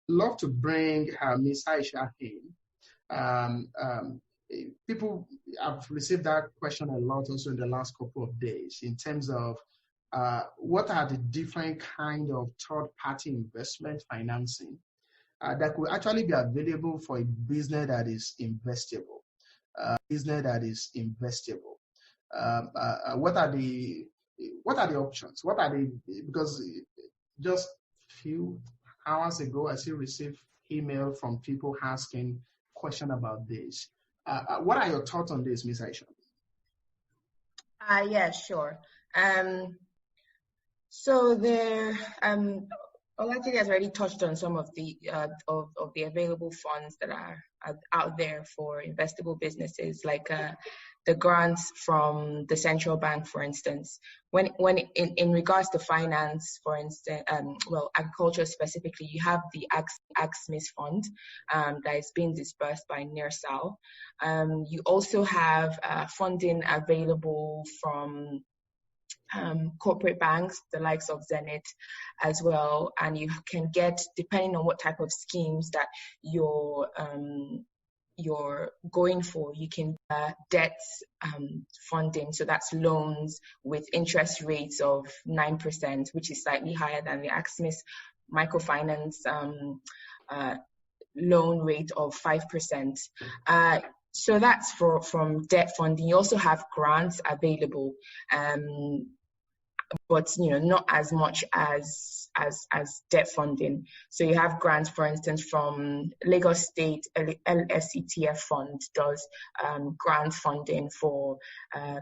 love to bring Miss Aisha in. People have received that question a lot also in the last couple of days in terms of what are the different kind of third-party investment financing that could actually be available for a business that is investable. What are the options? What are the, because just few hours ago I still received email from people asking question about this. What are your thoughts on this, Ms. Aisha? Yeah, sure. So there, Olajide has already touched on some of the available funds that are out there for investable businesses, like the grants from the central bank, for instance. When in regards to finance, for instance, agriculture specifically, you have the AgSMIS fund that is being disbursed by NERSAL. You also have funding available from corporate banks, the likes of Zenith as well, and you can get, depending on what type of schemes that you're going for, you can debt funding. So that's loans with interest rates of 9%, which is slightly higher than the AgSMIS microfinance loan rate of 5%. So that's from debt funding. You also have grants available, but not as much as debt funding. So you have grants, for instance, from Lagos State LSETF Fund does grant funding for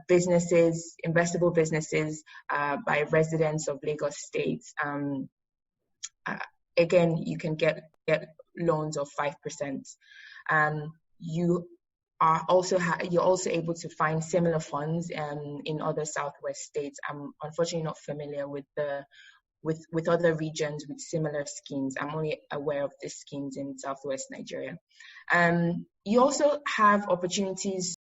businesses, investable businesses by residents of Lagos State. Again, you can get loans of 5%. You're also able to find similar funds in other Southwest states. I'm unfortunately not familiar with other regions with similar schemes. I'm only aware of the schemes in Southwest Nigeria. You also have opportunities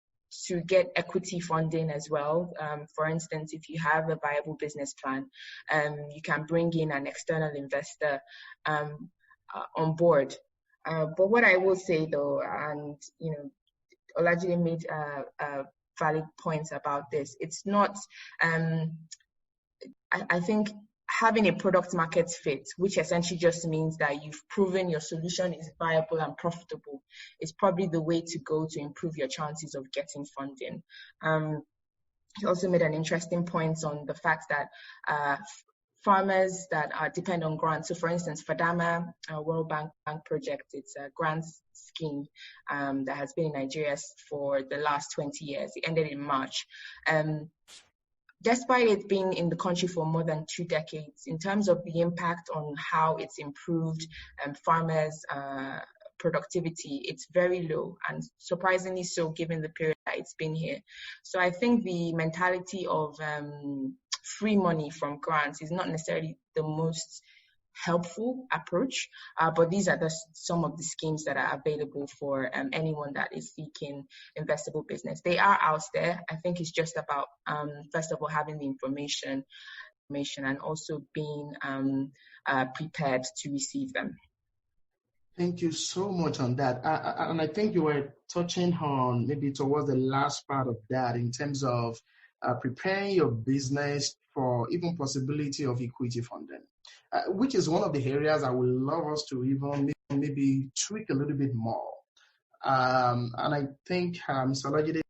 to get equity funding as well. For instance, if you have a viable business plan, you can bring in an external investor on board. But what I will say though, and Olajide made valid points about this. It's not, I think having a product market fit, which essentially just means that you've proven your solution is viable and profitable, is probably the way to go to improve your chances of getting funding. He also made an interesting point on the fact that farmers that depend on grants. So for instance, FADAMA, World Bank project, it's a grants scheme that has been in Nigeria for the last 20 years. It ended in March. Despite it being in the country for more than 2 decades, in terms of the impact on how it's improved farmers' productivity, it's very low, and surprisingly so given the period that it's been here. So I think the mentality of free money from grants is not necessarily the most helpful approach, but these are some of the schemes that are available for anyone that is seeking investable business. They are out there. I think it's just about first of all having the information and also being prepared to receive them. Thank you so much on that. And I think you were touching on maybe towards the last part of that in terms of preparing your business for even possibility of equity funding, which is one of the areas I would love us to even maybe tweak a little bit more. And I think Mr. Olajide